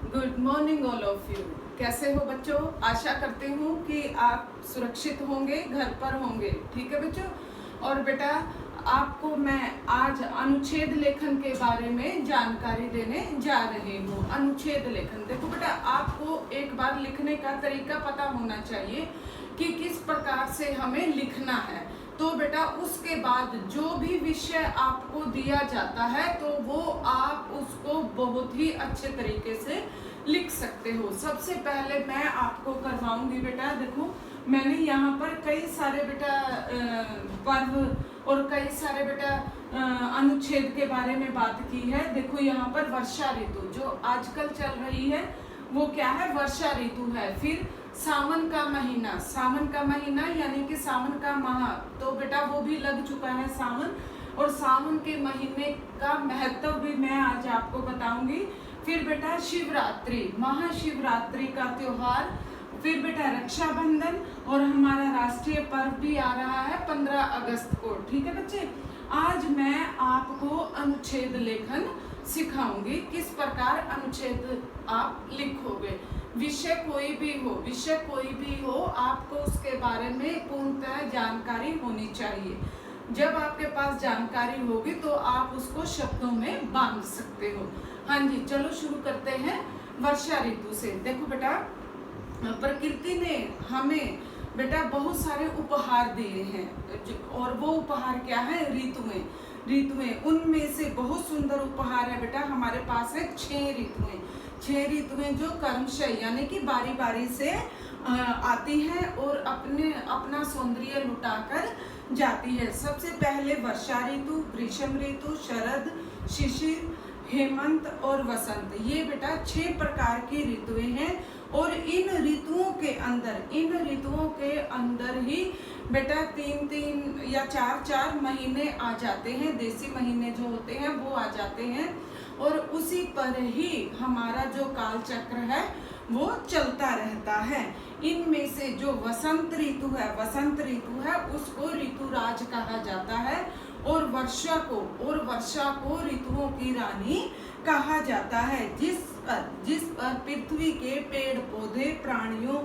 Good morning all of you. कैसे हो बच्चों? आशा करती हूँ कि आप सुरक्षित होंगे, घर पर होंगे। ठीक है बच्चों। और बेटा आपको मैं आज अनुच्छेद लेखन के बारे में जानकारी देने जा रही हूँ। अनुच्छेद लेखन, देखो बेटा, आपको एक बार लिखने का तरीका पता होना चाहिए कि किस प्रकार से हमें लिखना है। तो बेटा उसके बाद जो भी विषय आपको दिया जाता है तो वो आप उसको बहुत ही अच्छे तरीके से लिख सकते हो। सबसे पहले मैं आपको करवाऊंगी बेटा, देखो मैंने यहाँ पर कई सारे बेटा पर्व और कई सारे बेटा अनुच्छेद के बारे में बात की है। देखो यहाँ पर वर्षा ऋतु जो आजकल चल रही है वो क्या है? वर्षा ऋतु है। फिर सावन का महीना, सावन का महीना यानी कि सावन का माह, तो बेटा वो भी लग चुका है सावन, और सावन के महीने का महत्व भी मैं आज आपको बताऊंगी। फिर बेटा शिवरात्रि, महाशिवरात्रि का त्योहार, फिर बेटा रक्षाबंधन, और हमारा राष्ट्रीय पर्व भी आ रहा है 15 अगस्त को। ठीक है बच्चे, आज मैं आपको अनुच्छेद लेखन सिखाऊंगी, किस प्रकार अनुच्छेद आप लिखोगे। विषय कोई भी हो आपको उसके बारे में पूर्णतः जानकारी होनी चाहिए। जब आपके पास जानकारी होगी तो आप उसको शब्दों में बांध सकते हो। हाँ जी, चलो शुरू करते हैं वर्षा ऋतु से। देखो बेटा, प्रकृति ने हमें बेटा बहुत सारे उपहार दिए हैं, और वो उपहार क्या है? ऋतुएं। उनमें से बहुत सुंदर उपहार है बेटा हमारे पास है 6 ऋतुएं जो क्रमशः यानी कि बारी बारी से आती हैं और अपना सौंदर्य लुटाकर जाती है। सबसे पहले वर्षा ऋतु, ग्रीष्म ऋतु, शरद, शिशिर, हेमंत और वसंत। ये बेटा 6 प्रकार की ऋतुएं हैं, और इन ऋतुओं के अंदर ही बेटा 3 या 4 महीने आ जाते हैं। देसी महीने जो होते हैं वो आ जाते हैं, और उसी पर ही हमारा जो काल चक्र है वो चलता रहता है। इनमें से जो वसंत ऋतु है उसको ऋतुराज कहा जाता है, और वर्षा को ऋतुओं की रानी कहा जाता है, जिस पर पृथ्वी के पेड़ पौधे प्राणियों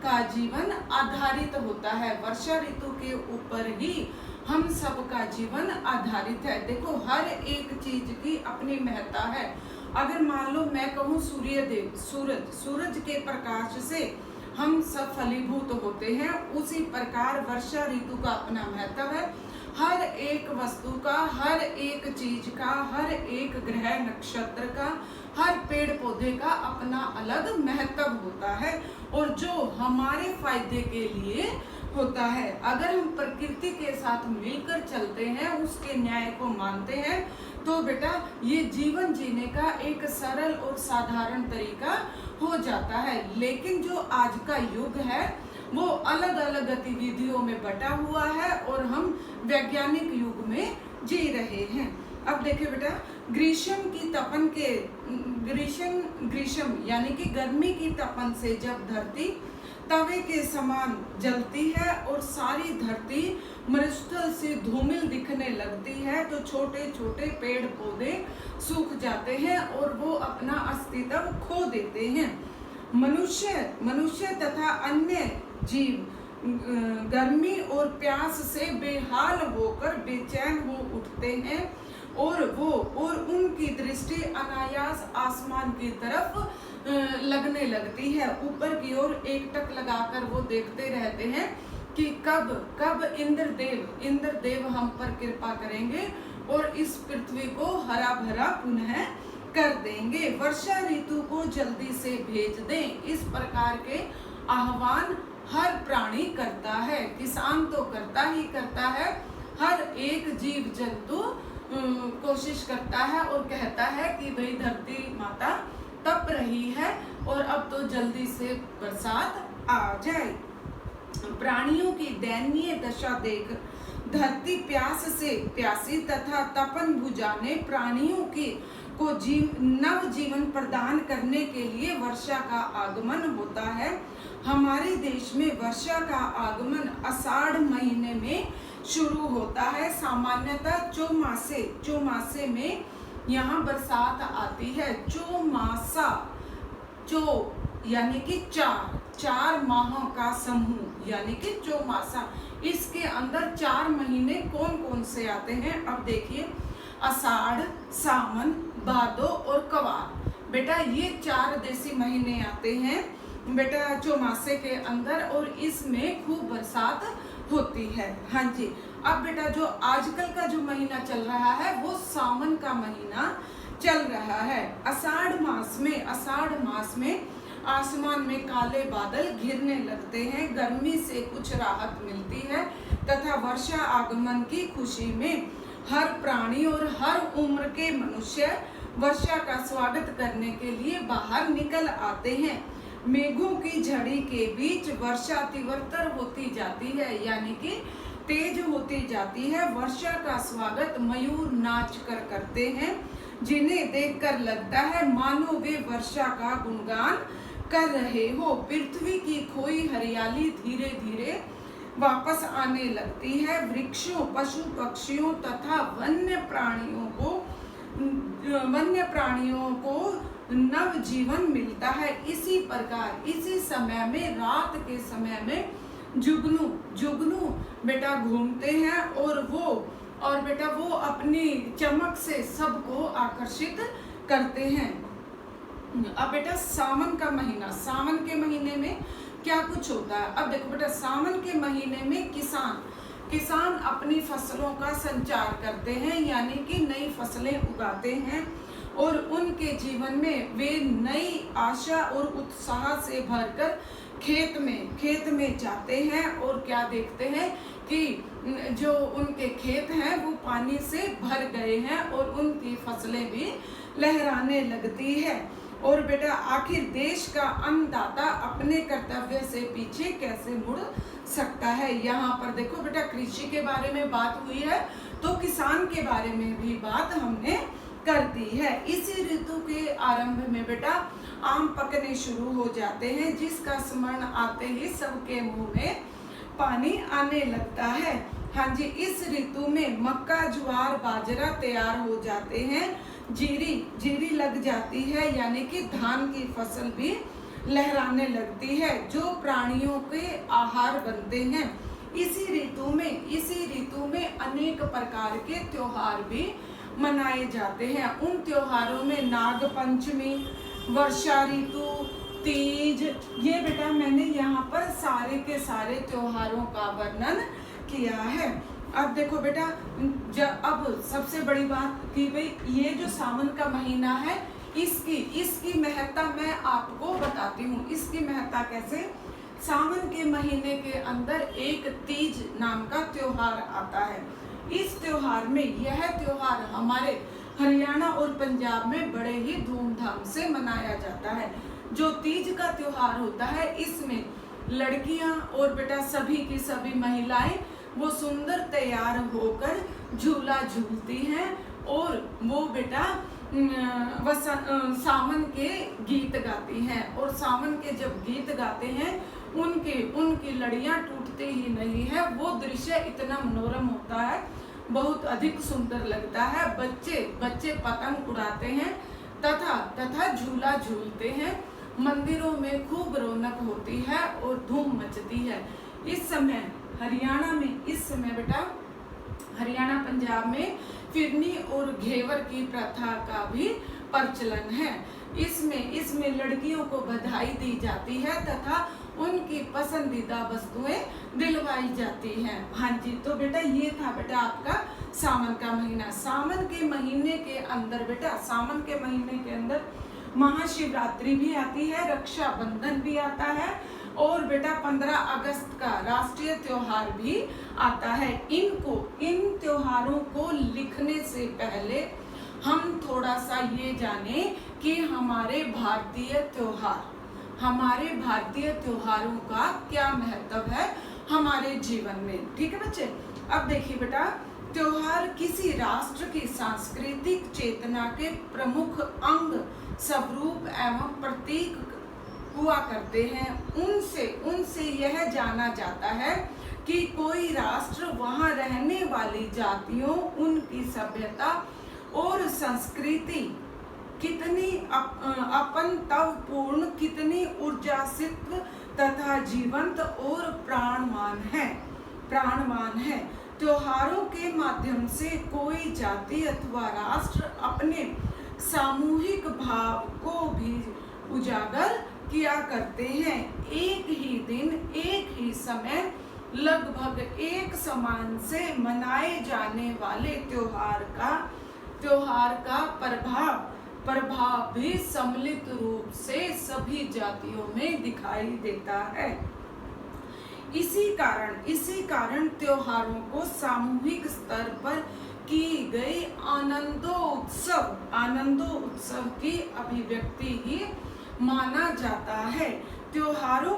का जीवन आधारित होता है। वर्षा ऋतु के ऊपर ही हम सबका जीवन आधारित है। देखो हर एक चीज की अपनी महत्ता है। अगर मान लो मैं कहूँ सूरज के प्रकाश से हम सब फलीभूत होते हैं, उसी प्रकार वर्षा ऋतु का अपना महत्व है। हर एक वस्तु का, हर एक चीज का, हर एक ग्रह नक्षत्र का, हर पेड़ पौधे का अपना अलग महत्व होता है, और जो हमारे फायदे के लिए होता है। अगर हम प्रकृति के साथ मिलकर चलते हैं, उसके न्याय को मानते हैं, तो बेटा ये जीवन जीने का एक सरल और साधारण तरीका हो जाता है। लेकिन जो आज का युग है वो अलग अलग गतिविधियों में बटा हुआ है, और हम वैज्ञानिक युग में जी रहे हैं। अब देखिए बेटा, ग्रीष्म यानी कि गर्मी की तपन से जब धरती तवे के समान जलती है और सारी धरती मरुस्थल से धूमिल दिखने लगती है, तो छोटे छोटे पेड़ पौधे सूख जाते हैं और वो अपना अस्तित्व खो देते हैं। मनुष्य तथा अन्य जीव गर्मी और प्यास से बेहाल होकर बेचैन हो उठते हैं, और उनकी दृष्टि अनायास आसमान की तरफ लगने लगती है। ऊपर की ओर एकटक लगाकर वो देखते रहते हैं कि कब इंद्रदेव हम पर कृपा करेंगे और इस पृथ्वी को हरा भरा पुनः कर देंगे। वर्षा ऋतु को जल्दी से भेज दें, इस प्रकार के आह्वान हर प्राणी करता है। किसान तो करता ही करता है, हर एक जीव जंतु कोशिश करता है और कहता है कि भाई धरती माता तप रही है और अब तो जल्दी से बरसात आ जाए। प्राणियों की दयनीय दशा देख धरती प्यास से प्यासी तथा तपन बुझाने प्राणियों को नव जीवन प्रदान करने के लिए वर्षा का आगमन होता है। हमारे देश में वर्षा का आगमन आषाढ़ महीने में शुरू होता है। सामान्यतः चौमासे में यहाँ बरसात आती है। चौमासा चो यानी कि चार माहों का समूह यानी कि चौमासा। इसके अंदर 4 महीने कौन कौन से आते हैं? अब देखिए, आषाढ़, सावन, भादो और कवार। बेटा ये 4 देसी महीने आते हैं बेटा चौमासे के अंदर, और इसमें खूब बरसात होती है। हाँ जी। अब बेटा जो आजकल का जो महीना चल रहा है वो सावन का महीना चल रहा है। आषाढ़ मास में आसमान में काले बादल घिरने लगते हैं, गर्मी से कुछ राहत मिलती है तथा वर्षा आगमन की खुशी में हर प्राणी और हर उम्र के मनुष्य वर्षा का स्वागत करने के लिए बाहर निकल आते हैं। मेघों की झड़ी के बीच वर्षा तीव्रतर होती जाती है यानी कि तेज होती जाती है। वर्षा का स्वागत मयूर नाच कर करते हैं, जिन्हें देखकर लगता है मानो वे वर्षा का गुणगान कर रहे हो। पृथ्वी की खोई हरियाली धीरे धीरे वापस आने लगती है। वृक्षों, पशु पक्षियों तथा वन्य प्राणियों को नव जीवन मिलता है। इसी प्रकार इसी समय में, रात के समय में जुगनू बेटा घूमते हैं और बेटा वो अपनी चमक से सबको आकर्षित करते हैं। अब बेटा सावन के महीने में क्या कुछ होता है? अब देखो बेटा, सावन के महीने में किसान अपनी फसलों का संचार करते हैं यानी कि नई फसलें उगाते हैं, और उनके जीवन में वे नई आशा और उत्साह से भरकर खेत में जाते हैं, और क्या देखते हैं कि जो उनके खेत हैं वो पानी से भर गए हैं और उनकी फसलें भी लहराने लगती है। और बेटा आखिर देश का अन्नदाता अपने कर्तव्य से पीछे कैसे मुड़ सकता है? यहाँ पर देखो बेटा, कृषि के बारे में बात हुई है तो किसान के बारे में भी बात हमने कर दी है। इसी ऋतु के आरंभ में बेटा आम पकने शुरू हो जाते हैं, जिसका स्मरण आते ही सबके मुंह में पानी आने लगता है। हाँ जी, इस ऋतु में मक्का, ज्वार, बाजरा तैयार हो जाते हैं। जीरी लग जाती है यानी कि धान की फसल भी लहराने लगती है, जो प्राणियों के आहार बनते हैं। इसी ऋतु में अनेक प्रकार के त्योहार भी मनाए जाते हैं। उन त्योहारों में नाग पंचमी, वर्षा ऋतु, तीज, ये बेटा मैंने यहाँ पर सारे के सारे त्योहारों का वर्णन किया है। अब देखो बेटा, अब सबसे बड़ी बात कि भाई ये जो सावन का महीना है इसकी महत्ता मैं आपको बताती हूँ। इसकी महत्ता कैसे? सावन के महीने के अंदर एक तीज नाम का त्योहार आता है। इस त्योहार में, यह त्योहार हमारे हरियाणा और पंजाब में बड़े ही धूमधाम से मनाया जाता है। जो तीज का त्योहार होता है इसमें लड़कियां और बेटा सभी की सभी महिलाएं वो सुंदर तैयार होकर झूला झूलती हैं, और वो बेटा सावन के गीत गाती हैं। और सावन के जब गीत गाते हैं उनकी लड़ियां टूटती ही नहीं है। वो दृश्य इतना मनोरम होता है, बहुत अधिक सुंदर लगता है। बच्चे पतंग उड़ाते हैं तथा झूला झूलते हैं। मंदिरों में खूब रौनक होती है और धूम मचती है। इस समय बेटा हरियाणा पंजाब में फिरनी और घेवर की प्रथा का भी प्रचलन है। इसमें लड़कियों को बधाई दी जाती है तथा उनकी पसंदीदा वस्तुएं दिलवाई जाती हैं। हाँ जी, तो बेटा ये था बेटा आपका सावन का महीना। सावन के महीने के अंदर महाशिवरात्रि भी आती है, रक्षाबंधन भी आता है, और बेटा 15 अगस्त का राष्ट्रीय त्योहार भी आता है। इन त्योहारों को लिखने से पहले हम थोड़ा सा ये जाने कि हमारे भारतीय त्योहारों का क्या महत्व है हमारे जीवन में। ठीक है बच्चे, अब देखिए बेटा, त्योहार किसी राष्ट्र की सांस्कृतिक चेतना के प्रमुख अंग, स्वरूप एवं प्रतीक हुआ करते हैं। उनसे यह जाना जाता है कि कोई राष्ट्र वहां रहने वाली जातियों, उनकी सभ्यता और संस्कृति कितनी अपनत्वपूर्ण, कितनी ऊर्जासित तथा जीवंत और प्राणवान है। त्योहारों के माध्यम से कोई जाति अथवा राष्ट्र अपने सामूहिक भाव को भी उजागर किया करते हैं। एक ही दिन, एक ही समय, लगभग एक समान से मनाए जाने वाले त्योहार का प्रभाव भी सम्मिलित रूप से सभी जातियों में दिखाई देता है। इसी कारण त्योहारों को सामूहिक स्तर पर की गई आनंदोत्सव की अभिव्यक्ति ही माना जाता है। त्योहारों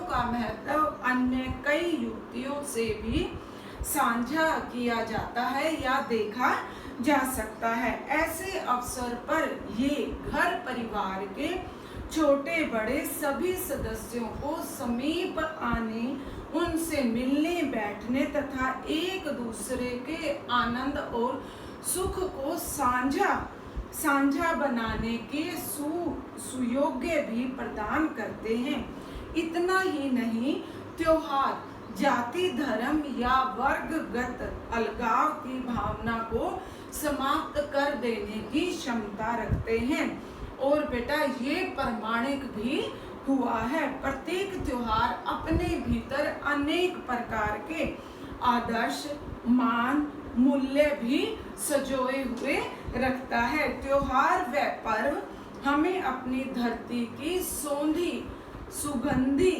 का महत्व अन्य कई युक्तियों से भी साझा किया जाता है या देखा जा सकता है। ऐसे अवसर पर ये घर परिवार के छोटे बड़े सभी सदस्यों को समीप आने, उनसे मिलने बैठने तथा एक दूसरे के आनंद और सुख को साझा बनाने के सुयोग्य भी प्रदान करते हैं। इतना ही नहीं, त्योहार जाति, धर्म या वर्गगत अलगाव की भावना को समाप्त कर देने की क्षमता रखते हैं। और बेटा ये प्रमाणिक भी हुआ है। प्रत्येक त्योहार अपने भीतर अनेक प्रकार के आदर्श, मान, मूल्य भी सजोए हुए रखता है। त्योहार व पर्व हमें अपनी धरती की सौंधी सुगंधी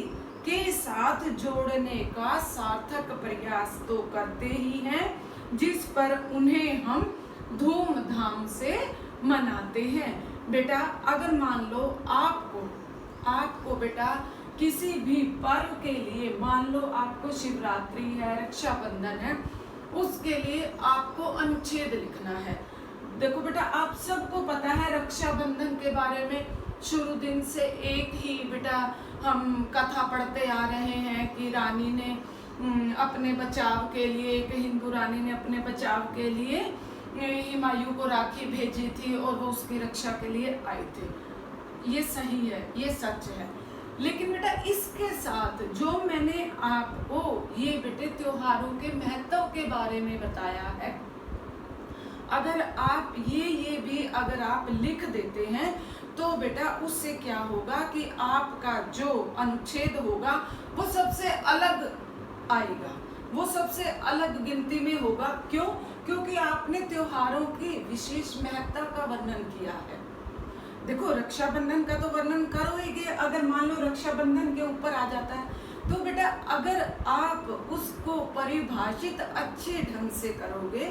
के साथ जोड़ने का सार्थक प्रयास तो करते ही हैं, जिस पर उन्हें हम धूमधाम से मनाते हैं। बेटा अगर मान लो आपको बेटा किसी भी पर्व के लिए, मान लो आपको शिवरात्रि है, रक्षाबंधन है, उसके लिए आपको अनुच्छेद लिखना है। देखो बेटा आप सबको पता है रक्षाबंधन के बारे में, शुरू दिन से एक ही बेटा हम कथा पढ़ते आ रहे हैं कि रानी ने अपने बचाव के लिए, एक हिंदू रानी ने अपने बचाव के लिए हुमायूं को राखी भेजी थी और वो उसकी रक्षा के लिए आए थे। ये सही है, ये सच है। लेकिन बेटा इसके साथ जो मैंने आपको ये बेटे त्योहारों के महत्व के बारे में बताया है, अगर आप ये भी अगर आप लिख देते हैं तो बेटा उससे क्या होगा कि आपका जो अनुच्छेद होगा वो सबसे अलग आएगा, वो सबसे अलग गिनती में होगा। क्यों? क्योंकि आपने त्योहारों की विशेष महत्ता का वर्णन किया है। देखो रक्षाबंधन का तो वर्णन करोगे, अगर मान लो रक्षाबंधन के ऊपर आ जाता है तो बेटा अगर आप उसको परिभाषित अच्छे ढंग से करोगे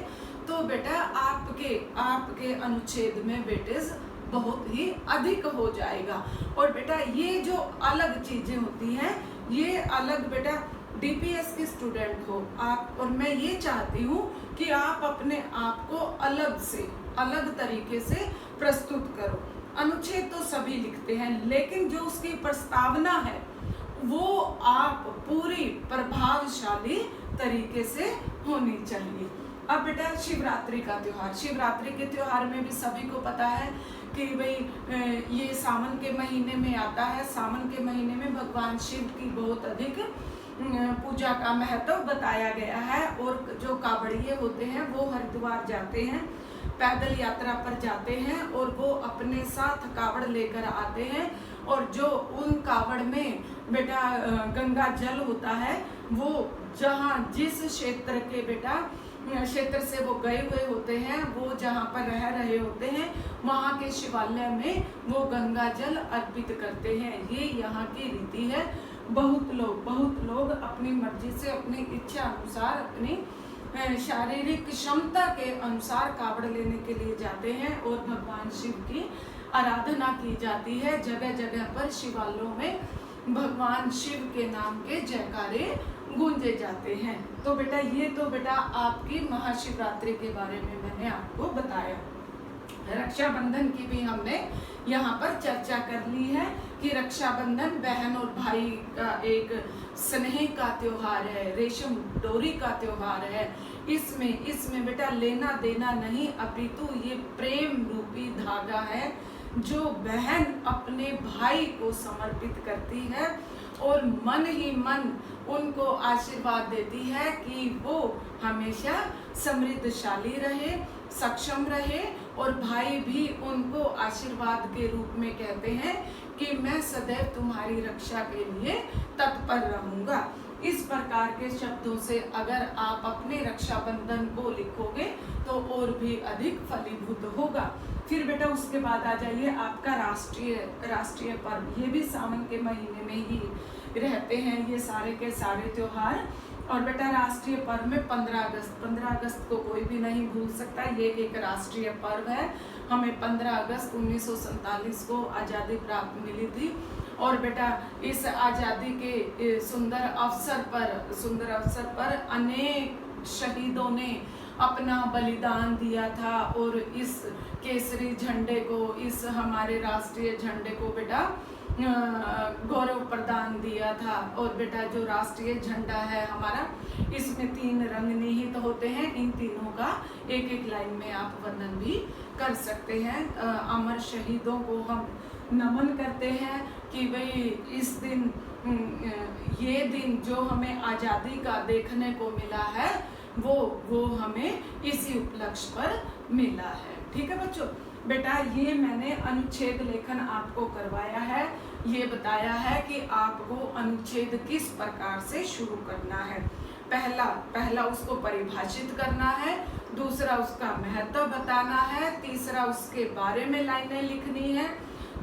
तो बेटा आपके अनुच्छेद में वेटेज बहुत ही अधिक हो जाएगा। और बेटा ये जो अलग चीजें होती हैं, ये अलग बेटा डीपीएस के स्टूडेंट हो आप, और मैं ये चाहती हूँ कि आप अपने आप को अलग तरीके से प्रस्तुत करो। अनुच्छेद तो सभी लिखते हैं, लेकिन जो उसकी प्रस्तावना है वो आप पूरी प्रभावशाली तरीके से होनी चाहिए। अब बेटा शिवरात्रि का त्योहार, शिवरात्रि के त्योहार में भी सभी को पता है कि भाई ये सावन के महीने में आता है। सावन के महीने में भगवान शिव की बहुत अधिक पूजा का महत्व बताया गया है। और जो कावड़िए होते हैं वो हरिद्वार जाते हैं, पैदल यात्रा पर जाते हैं और वो अपने साथ कावड़ लेकर आते हैं। और जो उन कावड़ में बेटा गंगा जल होता है, वो जहाँ जिस क्षेत्र के बेटा क्षेत्र से वो गए हुए होते हैं, वो जहाँ पर रह रहे होते हैं, वहाँ के शिवालय में वो गंगा जल अर्पित करते हैं। ये यहाँ की रीति है। बहुत लोग अपनी मर्जी से, अपनी इच्छा अनुसार, अपनी शारीरिक क्षमता के अनुसार कावड़ लेने के लिए जाते हैं और भगवान शिव की आराधना की जाती है। जगह जगह पर शिवालयों में भगवान शिव के नाम के जयकारे गूंजे जाते हैं। तो बेटा ये तो बेटा आपकी महाशिवरात्रि के बारे में मैंने आपको बताया। रक्षाबंधन की भी हमने यहाँ पर चर्चा कर ली है कि रक्षाबंधन बहन और भाई का एक स्नेह का त्योहार है, रेशम डोरी का त्योहार है। इसमें बेटा लेना देना नहीं, अपितु ये प्रेम रूपी धागा है जो बहन अपने भाई को समर्पित करती है और मन ही मन उनको आशीर्वाद देती है कि वो हमेशा समृद्धशाली रहे, सक्षम रहे, और भाई भी उनको आशीर्वाद के रूप में कहते हैं कि मैं सदैव तुम्हारी रक्षा के लिए तत्पर रहूंगा। इस प्रकार के शब्दों से अगर आप अपने रक्षाबंधन को लिखोगे तो और भी अधिक फलीभूत होगा। फिर बेटा उसके बाद आ जाइए आपका राष्ट्रीय पर्व। ये भी सावन के महीने में ही रहते हैं ये सारे के सारे त्योहार। और बेटा राष्ट्रीय पर्व में 15 अगस्त को कोई भी नहीं भूल सकता, ये एक राष्ट्रीय पर्व है। हमें 15 अगस्त 1947 को आज़ादी प्राप्त मिली थी। और बेटा इस आज़ादी के सुंदर अवसर पर अनेक शहीदों ने अपना बलिदान दिया था और इस केसरी झंडे को, इस हमारे राष्ट्रीय झंडे को बेटा गौरव प्रदान दिया था। और बेटा जो राष्ट्रीय झंडा है हमारा, इसमें 3 रंग निहित होते हैं। इन तीनों का एक एक लाइन में आप वर्णन भी कर सकते हैं। अमर शहीदों को हम नमन करते हैं कि भाई इस दिन, ये दिन जो हमें आज़ादी का देखने को मिला है वो हमें इसी उपलक्ष्य पर मिला है। ठीक है बच्चों, बेटा ये मैंने अनुच्छेद लेखन आपको करवाया है, ये बताया है कि आपको अनुच्छेद किस प्रकार से शुरू करना है। पहला उसको परिभाषित करना है, दूसरा उसका महत्व बताना है, तीसरा उसके बारे में लाइनें लिखनी है,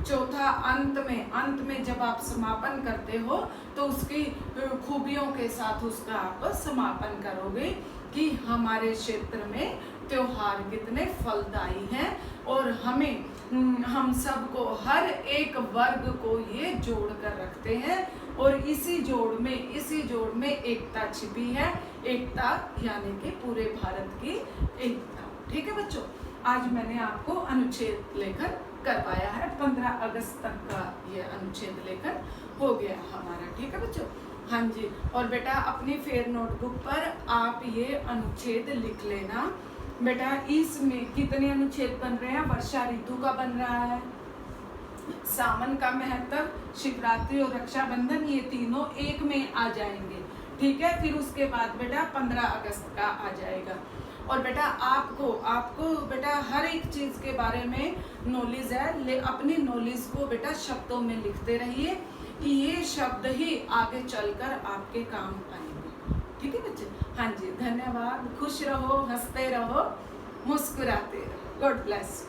चौथा अंत में जब आप समापन करते हो तो उसकी खूबियों के साथ उसका आप समापन करोगे कि हमारे क्षेत्र में त्योहार कितने फलदायी हैं और हम सबको, हर एक वर्ग को ये जोड़ कर रखते हैं और इसी जोड़ में एकता छिपी है, एकता यानी कि पूरे भारत की एकता। ठीक है बच्चों, आज मैंने आपको अनुच्छेद लेखन करवाया है। 15 अगस्त तक का ये अनुच्छेद लेखन हो गया हमारा। ठीक है बच्चों, हाँ जी। और बेटा अपनी फेयर नोटबुक पर आप ये अनुच्छेद लिख लेना। बेटा इसमें कितने अनुच्छेद बन रहे हैं? वर्षा ऋतु का बन रहा है, सावन का महत्व, शिवरात्रि और रक्षाबंधन, ये तीनों एक में आ जाएंगे। ठीक है, फिर उसके बाद बेटा 15 अगस्त का आ जाएगा। और बेटा आपको बेटा हर एक चीज के बारे में नॉलेज है, अपनी नॉलेज को बेटा शब्दों में लिखते रहिए कि ये शब्द ही आगे चलकर आपके काम आएंगे। ठीक है बच्चे, हाँ जी। धन्यवाद, खुश रहो, हंसते रहो, मुस्कुराते रहो। God bless.